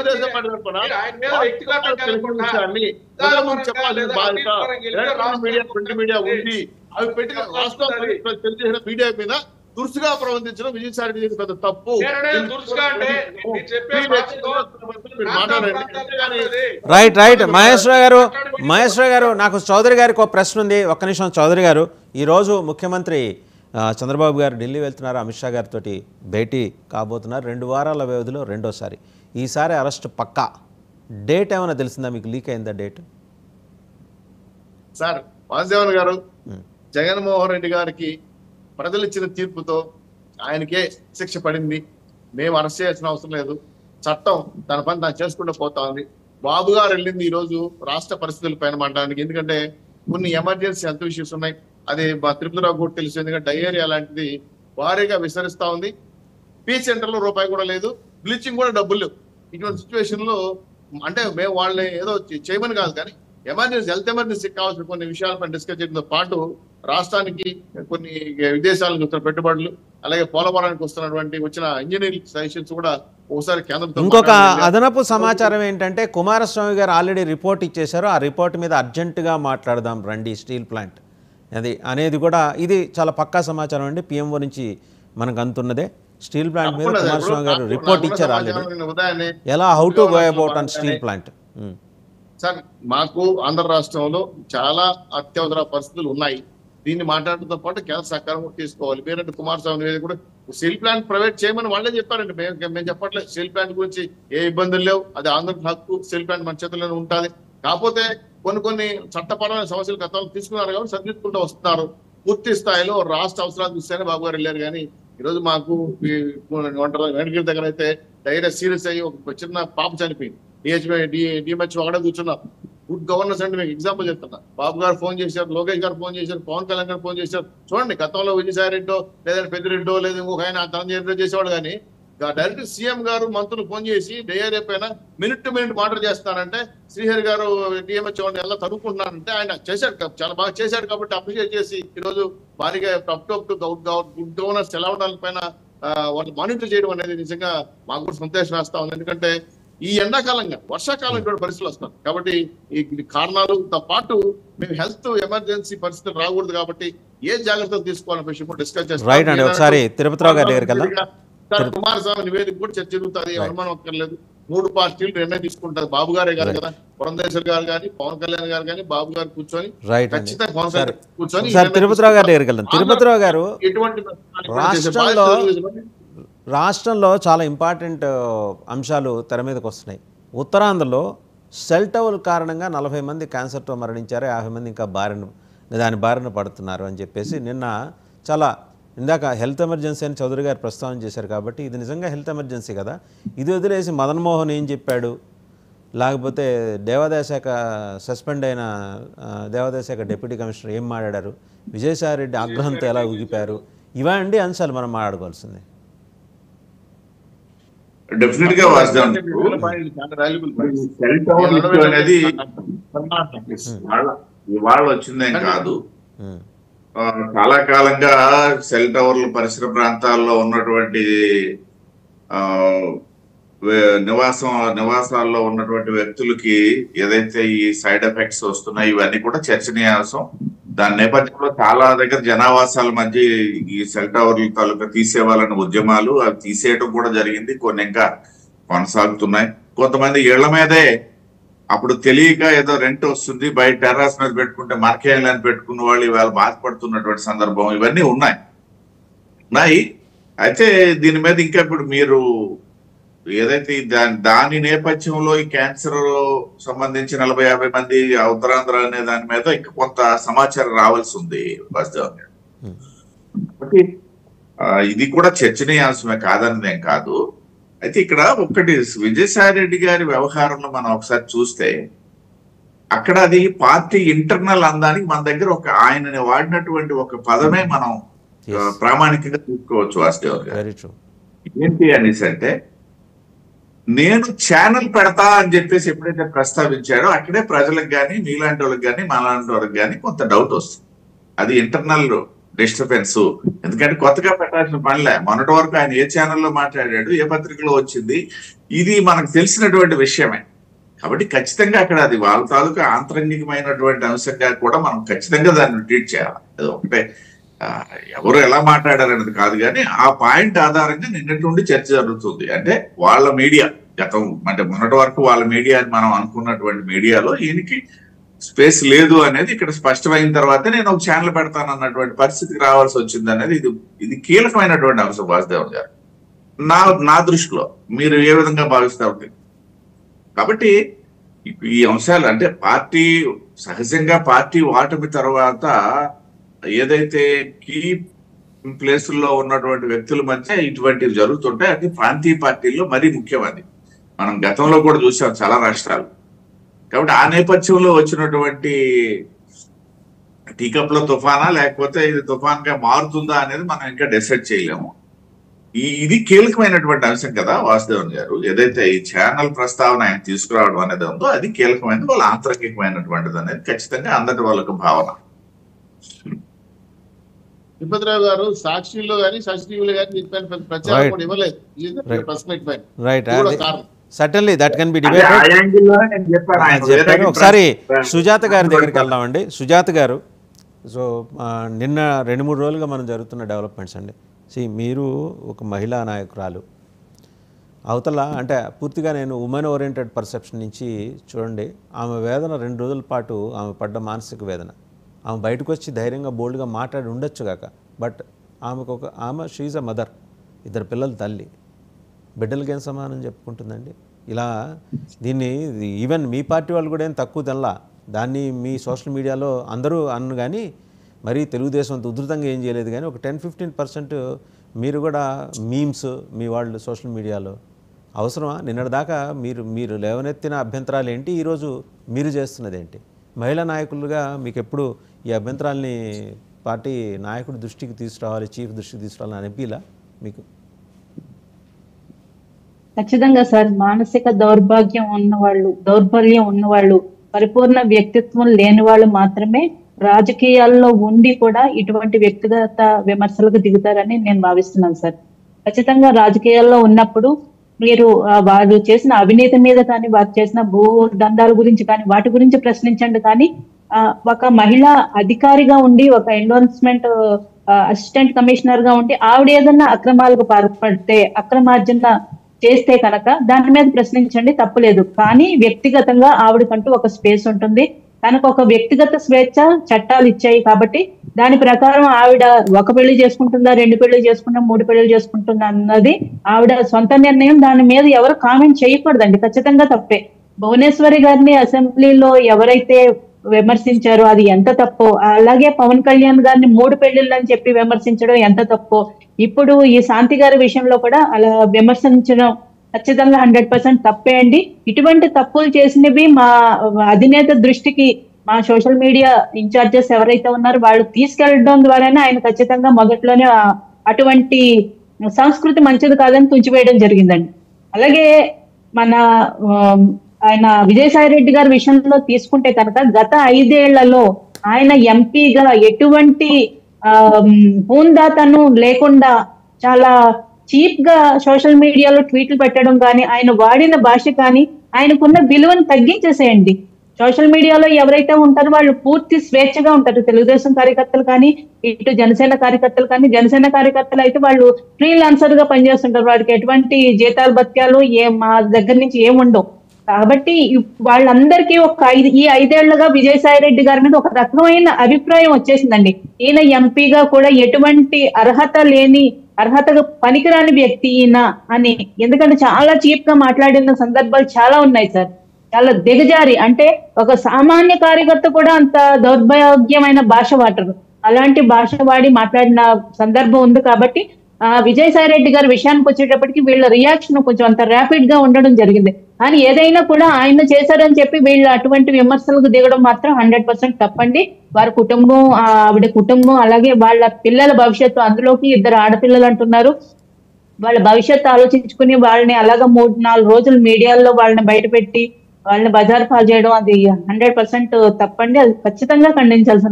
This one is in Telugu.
తెలుగుదేశం పార్టీ తరఫున ఆయన మీద వ్యక్తిగతంగా వెళ్ళకుండా చెప్పాల్సిన బాధ్యత ఎలక్ట్రానిక్ మీడియా, ప్రింట్ మీడియా ఉంది. అవి పెట్టిన రాష్ట్రం తెలియజేసిన మీడియా మీద దురుసుగా ప్రవర్తించడం విజయసాయి రెడ్డి చేసిన పెద్ద తప్పు. రైట్ రైట్ మహేశ్వర గారు నాకు చౌదరి గారికి ఒక ప్రశ్న ఉంది. ఒక్క నిమిషం చౌదరి గారు, ఈరోజు ముఖ్యమంత్రి చంద్రబాబు గారు ఢిల్లీ వెళ్తున్నారు, అమిత్ షా గారితో భేటీ కాబోతున్నారు. 2 వారాల వ్యవధిలో రెండోసారి. ఈసారి అరెస్ట్ పక్కా. డేట్ ఏమైనా తెలిసిందా మీకు? లీక్ అయిందా డేట్? సార్ వాసుదేవన్ గారు, జగన్మోహన్ రెడ్డి గారికి ప్రజలు ఇచ్చిన తీర్పుతో ఆయనకే శిక్ష పడింది. మేము అరెస్ట్ చేయాల్సిన అవసరం లేదు. చట్టం తన పని తాను చేసుకుంటూ పోతా ఉంది. బాబు గారు వెళ్ళింది ఈ రోజు రాష్ట్ర పరిస్థితుల పైన మాట్లాడడానికి. ఎందుకంటే కొన్ని ఎమర్జెన్సీ హెల్త్ ఇష్యూస్ ఉన్నాయి. అది మా తిరుపతిరావు కూడా తెలుసు. ఎందుకంటే డయేరియా లాంటిది భారీగా విస్తరిస్తా ఉంది. పీ సెంటర్ లో రూపాయి కూడా లేదు, బ్లీచింగ్ కూడా డబ్బులు లేవు. ఇటువంటి సిచ్యువేషన్ లో అంటే మేము వాళ్ళని ఏదో చేయమని కాదు, కానీ ఎమర్జెన్సీ హెల్త్ ఎమర్జెన్సీకి కావాల్సిన కొన్ని విషయాలపై డిస్కస్ చేయడంతో పాటు రాష్ట్రానికి కొన్ని విదేశాల నుంచి వస్తున్న పెట్టుబడులు, అలాగే పోలవరానికి వచ్చిన ఇంజనీరింగ్ సజెషన్స్ కూడా ఒకసారి కేంద్రంతో. ఇంకొక అదనపు సమాచారం ఏంటంటే కుమారస్వామి గారు ఆల్రెడీ రిపోర్ట్ ఇచ్చేశారు. ఆ రిపోర్ట్ మీద అర్జెంటుగా మాట్లాడదాం రండి, స్టీల్ ప్లాంట్ అది అనేది కూడా ఇది చాలా పక్కా సమాచారం అండి. పిఎంఓ నుంచి మనకు అందుతున్నదే. స్టీల్ ప్లాంట్ మీద కుమారస్వామి గారు రిపోర్ట్ ఇచ్చారు ఆల్రెడీ. ఎలా how to go about on steel plant? Sir మాకు ఆంధ్ర రాష్ట్రంలో చాలా అత్యవసర పరిస్థితులు ఉన్నాయి. దీన్ని మాట్లాడటంతో పాటు కేంద్ర సహకారం కూడా తీసుకోవాలి. మీరంటే కుమారస్వామి కూడా స్టీల్ ప్లాంట్ ప్రైవేట్ చేయమని వాళ్ళే చెప్పారండి. మేము చెప్పట్లేదు. స్టీల్ ప్లాంట్ గురించి ఏ ఇబ్బందులు లేవు. అది ఆంధ్ర హక్కు. స్టీల్ ప్లాంట్ మన చేతుల్లోనే ఉంటుంది. కాకపోతే కొన్ని చట్టపరమైన సమస్యలు గతంలో తీసుకున్నారు కాబట్టి సరిదిద్దుకుంటూ వస్తున్నారు. పూర్తి స్థాయిలో రాష్ట్ర అవసరాలు చూస్తేనే బాబు గారు వెళ్ళారు. కానీ ఈరోజు మాకు వెంకటగిరి దగ్గర అయితే డైరెక్ట్ సీరియస్ అయ్యి ఒక చిన్న పాప చనిపోయింది. డిహెచ్ఓ అక్కడే కూర్చున్నారు. గుడ్ గవర్నెన్స్ అంటే మీకు ఎగ్జాంపుల్ చెప్తున్నా. బాబు గారు ఫోన్ చేశారు, లోకేష్ గారు ఫోన్ చేశారు, పవన్ కళ్యాణ్ గారు ఫోన్ చేశారు. చూడండి, గతంలో విజయసాయి రెడ్డో లేదంటే పెద్దిరెడ్డో లేదా ఇంకొక ఆయన తన చేసేవాడు. కానీ డైరెక్ట్ సీఎం గారు మంత్రులు ఫోన్ చేసి డేరియా పైన మినిట్ టు మినిట్ మాటర్ చేస్తానంటే, శ్రీహరి గారు డిఎంహెచ్ఓ ఎలా చదువుకుంటున్నారంటే ఆయన చేశాడు, చాలా బాగా చేశాడు. కాబట్టి అప్రిషియేట్ చేసి ఈరోజు భారీగా గుడ్ గవర్నెన్స్ ఎలా ఉండాలి పైన వాళ్ళు మానిటర్ చేయడం అనేది నిజంగా మాకు కూడా సంతోషం వేస్తా ఉంది. ఎందుకంటే ఈ ఎండాకాలంగా వర్షాకాలం ఇటువంటి పరిస్థితులు వస్తాయి. కాబట్టి ఈ కారణాలతో పాటు మేము హెల్త్ ఎమర్జెన్సీ పరిస్థితులు రాకూడదు. కాబట్టి ఏ జాగ్రత్తలు తీసుకోవాలనే విషయం కూడా డిస్కస్ చేస్తాం. ఒకసారి తిరుపతిరావు గారి దగ్గరికి కుమారస్వామి నివేదిక కూడా చర్చ జరుగుతుంది. అనుమానం అక్కర్లేదు. 3 పార్టీలు నిర్ణయం తీసుకుంటారు. బాబు గారే గారు కదా, పురంధేశ్వర్ గారు కానీ, పవన్ కళ్యాణ్ గారు కానీ, బాబు గారు కూర్చొని ఖచ్చితంగా పవన్ కళ్యాణ్ కూర్చొని తిరుపతిరావు గారి దగ్గరికి వెళ్దాం. తిరుపతిరావు గారు, రాష్ట్రంలో చాలా ఇంపార్టెంట్ అంశాలు తెర మీదకి వస్తున్నాయి. ఉత్తరాంధ్రలో సెల్ టవర్ కారణంగా 40 మంది క్యాన్సర్తో మరణించారు, 50 మంది ఇంకా దాని బారిన పడుతున్నారు అని చెప్పేసి నిన్న చాలా ఇందాక హెల్త్ ఎమర్జెన్సీ అని చౌదరి గారు ప్రస్తావన చేశారు. కాబట్టి ఇది నిజంగా హెల్త్ ఎమర్జెన్సీ కదా. ఇది వదిలేసి మదన్ మోహన్ ఏం చెప్పాడు, లేకపోతే దేవాదాయ శాఖ సస్పెండ్ అయిన దేవాదాయ శాఖ డిప్యూటీ కమిషనర్ ఏం మాట్లాడారు, విజయసాయి రెడ్డి ఆగ్రహంతో ఎలా ఊగిపారు, ఇవండి అంశాలు మనం మాట్లాడుకోవాల్సింది. డెఫినెట్ గా అనేది ఇవాళ వచ్చిందేం కాదు. చాలా కాలంగా సెల్ టవర్లు పరిసర ప్రాంతాల్లో ఉన్నటువంటి నివాసాల్లో ఉన్నటువంటి వ్యక్తులకి ఏదైతే ఈ సైడ్ ఎఫెక్ట్స్ వస్తున్నాయి ఇవన్నీ కూడా చర్చనీయాంశం. దాని నేపథ్యంలో చాలా దగ్గర జనావాసాల మధ్య ఈ సెల్ టవర్ల తాలూకా తీసేవాలని ఉద్యమాలు అవి తీసేయడం కూడా జరిగింది. కొన్ని ఇంకా కొనసాగుతున్నాయి. కొంతమంది ఇళ్ల మీదే అప్పుడు తెలియక ఏదో రెంట్ వస్తుంది, బయట టెర్రస్ మీద పెట్టుకుంటే మార్కేయాలని పెట్టుకున్న వాళ్ళు ఇవాళ బాధపడుతున్నటువంటి సందర్భం ఇవన్నీ ఉన్నాయి. అయితే దీని మీద ఇంకా ఇప్పుడు మీరు ఏదైతే దాని నేపథ్యంలో ఈ క్యాన్సర్ సంబంధించి 40-50 మంది ఉత్తరాంధ్ర అనే దాని మీద ఇంకా కొంత సమాచారం రావాల్సి ఉంది వాసుదేవన్ గారు. కాబట్టి ఇది కూడా చర్చనీయాంశమే కాదన్నదేం కాదు. అయితే ఇక్కడ ఒకటి విజయసాయి రెడ్డి గారి వ్యవహారంలో మనం ఒకసారి చూస్తే అక్కడ అది పార్టీ ఇంటర్నల్ అందానికి మన దగ్గర ఆయనని వాడినటువంటి ఒక పదమే మనం ప్రామాణికంగా చూసుకోవచ్చు వాసుదేవన్ గారు. ఏంటి అనేసి అంటే, నేను ఛానల్ పెడతా అని చెప్పేసి ఎప్పుడైతే ప్రస్తావించాడో అక్కడే ప్రజలకు కానీ మీలాంటి వాళ్ళకి కానీ మాలాంటి వాళ్ళకి కానీ కొంత డౌట్ వస్తుంది. అది ఇంటర్నల్ డిస్టర్బెన్స్. ఎందుకంటే కొత్తగా పెట్టాల్సిన పనిలే. మొన్నటి వరకు ఆయన ఏ ఛానల్లో మాట్లాడాడు, ఏ పత్రికలో వచ్చింది, ఇది మనకు తెలిసినటువంటి విషయమే. కాబట్టి ఖచ్చితంగా అక్కడ అది వాళ్ళ తాలూకా ఆంతరంగికమైనటువంటి అంశంగా కూడా మనం ఖచ్చితంగా దాన్ని ట్రీట్ చేయాలి. అది ఒకటే ఎవరు ఎలా మాట్లాడారనేది కాదు, కానీ ఆ పాయింట్ ఆధారంగా నిన్నటి నుండి చర్చ జరుగుతుంది. అంటే వాళ్ళ మీడియా గతం అంటే మొన్నటి వరకు వాళ్ళ మీడియా అని మనం అనుకున్నటువంటి మీడియాలో ఈయనకి స్పేస్ లేదు అనేది ఇక్కడ స్పష్టమైన తర్వాత నేను ఒక ఛానల్ పెడతాను అన్నటువంటి పరిస్థితికి రావాల్సి వచ్చింది అనేది ఇది కీలకమైనటువంటి అంశం వాసుదేవన్ గారు నా దృష్టిలో. మీరు ఏ విధంగా భావిస్తారు? కాబట్టి ఈ అంశాలు అంటే పార్టీ సహజంగా పార్టీ ఓటమి తర్వాత ఏదైతే కీ ప్లేసుల్లో ఉన్నటువంటి వ్యక్తుల మధ్య ఇటువంటివి జరుగుతుంటాయి. అది ప్రాంతీయ పార్టీల్లో మరీ ముఖ్యమైనది. మనం గతంలో కూడా చూసాం చాలా రాష్ట్రాలు. కాబట్టి ఆ నేపథ్యంలో వచ్చినటువంటి టీకప్లో తుఫానా లేకపోతే ఇది తుఫాన్గా మారుతుందా అనేది మనం ఇంకా డిసైడ్ చేయలేము. ఇది కీలకమైనటువంటి అంశం కదా వాసుదేవన్ గారు. ఏదైతే ఈ ఛానల్ ప్రస్తావన ఆయన తీసుకురావడం అనేది ఉందో అది కీలకమైనది, వాళ్ళ ఆంతరికమైనటువంటిది అనేది ఖచ్చితంగా అందరి వాళ్ళకు భావన. తిరుపతిరావు గారు సాక్షిలో కానీ సాక్షి టీవీలో కానీ ప్రచారం కూడా ఇవ్వలేదు. Certainly that can be debated. ఒకసారి సుజాత గారి దగ్గరికి వెళ్దామండి. సుజాత గారు, సో నిన్న 2-3 రోజులుగా మనం జరుగుతున్న డెవలప్మెంట్స్ అండి. మీరు ఒక మహిళా నాయకురాలు, అవతల అంటే పూర్తిగా నేను ఉమెన్ ఓరియంటెడ్ పర్సెప్షన్ నుంచి చూడండి, ఆమె వేదన 2 రోజుల పాటు ఆమె పడ్డ మానసిక వేదన, ఆమె బయటకు వచ్చి ధైర్యంగా బోల్డ్గా మాట్లాడి ఉండొచ్చు కాక, బట్ ఆమె షీజ్ అ మదర్, 2 పిల్లల తల్లి, బిడ్డలకి ఏం సమానం చెప్పుకుంటుందండి. ఇలా దీన్ని ఈవెన్ మీ పార్టీ వాళ్ళు కూడా ఏం తక్కువ తెల్లా, దాన్ని మీ సోషల్ మీడియాలో అందరూ అన్ను కానీ మరీ తెలుగుదేశం అంత ఉధృతంగా ఏం చేయలేదు, కానీ ఒక 10-15% మీరు కూడా మీమ్స్ మీ వాళ్ళు సోషల్ మీడియాలో అవసరమా? నిన్నటిదాకా మీరు లేవనెత్తిన అభ్యంతరాలు ఏంటి, ఈరోజు మీరు చేస్తున్నది ఏంటి? మహిళా నాయకులుగా మీకు ఎప్పుడు ఈ అభ్యంతరాలని పార్టీ నాయకుడి దృష్టికి తీసుకురావాలి, చీఫ్ దృష్టికి తీసుకురావాలని అనిపిలా మీకు? ఖచ్చితంగా సార్. మానసిక దౌర్భాగ్యం ఉన్నవాళ్ళు, దౌర్బల్యం ఉన్నవాళ్ళు, పరిపూర్ణ వ్యక్తిత్వం లేని వాళ్ళు మాత్రమే రాజకీయాల్లో ఉండి కూడా ఇటువంటి వ్యక్తిగత విమర్శలకు దిగుతారని నేను భావిస్తున్నాను సార్. ఖచ్చితంగా రాజకీయాల్లో ఉన్నప్పుడు మీరు వారు చేసిన అవినీతి మీద కానీ, వారు చేసిన భూ దందాల గురించి కానీ, వాటి గురించి ప్రశ్నించండి. కానీ ఒక మహిళా అధికారిగా ఉండి, ఒక ఎన్రోల్మెంట్ అసిస్టెంట్ కమిషనర్ గా ఉండి ఆవిడ ఏదన్నా అక్రమాలకు పాల్పడితే, అక్రమార్జన చేస్తే కనుక దాని మీద ప్రశ్నించండి, తప్పులేదు. కానీ వ్యక్తిగతంగా ఆవిడకంటూ ఒక స్పేస్ ఉంటుంది. తనకు ఒక వ్యక్తిగత స్వేచ్ఛ చట్టాలు ఇచ్చాయి కాబట్టి దాని ప్రకారం ఆవిడ 1 పెళ్లి చేసుకుంటుందా, 2 పెళ్లి చేసుకుంటా, 3 పెళ్లి చేసుకుంటుందా అన్నది ఆవిడ సొంత నిర్ణయం. దాని మీద ఎవరు కామెంట్ చేయకూడదండి, ఖచ్చితంగా తప్పే. భువనేశ్వరి గారిని అసెంబ్లీలో ఎవరైతే విమర్శించారో అది ఎంత తప్పో, అలాగే పవన్ కళ్యాణ్ గారిని 3 పెళ్లిళ్ళు అని చెప్పి విమర్శించడం ఎంత తప్పో, ఇప్పుడు ఈ శాంతి గారి విషయంలో కూడా అలా విమర్శించడం ఖచ్చితంగా 100% తప్పే అండి. ఇటువంటి తప్పులు చేసినవి మా అధినేత దృష్టికి మా సోషల్ మీడియా ఇన్ఛార్జెస్ ఎవరైతే ఉన్నారో వాళ్ళు తీసుకెళ్లడం ద్వారానే ఆయన ఖచ్చితంగా మొదట్లోనే అటువంటి సంస్కృతి మంచిది కాదని తుంచివేయడం జరిగిందండి. అలాగే మన ఆయన విజయసాయి రెడ్డి గారి విషయంలో తీసుకుంటే కనుక గత 5 ఏళ్లలో ఆయన ఎంపీగా ఎటువంటి హోందాతను లేకుండా చాలా చీప్ గా సోషల్ మీడియాలో ట్వీట్లు పెట్టడం కానీ, ఆయన వాడిన భాష కానీ, ఆయనకున్న విలువను తగ్గించేసేయండి. సోషల్ మీడియాలో ఎవరైతే ఉంటారో వాళ్ళు పూర్తి స్వేచ్ఛగా ఉంటారు. తెలుగుదేశం కార్యకర్తలు కానీ, ఇటు జనసేన కార్యకర్తలు కానీ, జనసేన కార్యకర్తలు అయితే వాళ్ళు ఫ్రీలాన్సర్ గా పనిచేస్తుంటారు. వాడికి ఎటువంటి జీతాలు భత్యాలు మా దగ్గర నుంచి ఏముండవు. కాబట్టి వాళ్ళందరికీ ఈ 5 ఏళ్లుగా విజయసాయి రెడ్డి గారి మీద ఒక రకమైన అభిప్రాయం వచ్చేసిందండి. ఈయన ఎంపీగా కూడా ఎటువంటి అర్హతగా పనికిరాని వ్యక్తి ఈయన అని. ఎందుకంటే చాలా చీప్ గా మాట్లాడిన సందర్భాలు చాలా ఉన్నాయి సార్. చాలా దిగజారి, అంటే ఒక సామాన్య కార్యకర్త కూడా అంత దౌర్భాగ్యమైన భాష వాడరు. అలాంటి భాష వాడి మాట్లాడిన సందర్భం ఉంది. కాబట్టి విజయసాయి రెడ్డి గారి విషయానికి వచ్చేటప్పటికి వీళ్ళ రియాక్షన్ కొంచెం అంత ర్యాపిడ్ గా ఉండడం జరిగింది. కానీ ఏదైనా కూడా ఆయన చేశారని చెప్పి వీళ్ళు అటువంటి విమర్శలకు దిగడం మాత్రం 100% తప్పండి. వారి కుటుంబం, ఆవిడ కుటుంబం, అలాగే వాళ్ళ పిల్లల భవిష్యత్తు, అందులోకి 2 ఆడపిల్లలు అంటున్నారు. వాళ్ళ భవిష్యత్తు ఆలోచించుకుని వాళ్ళని అలాగా 3-4 రోజులు మీడియాలో వాళ్ళని బయట పెట్టి వాళ్ళని బజారు పాలు చేయడం అది 100% తప్పండి. అది ఖచ్చితంగా ఖండించాల్సిన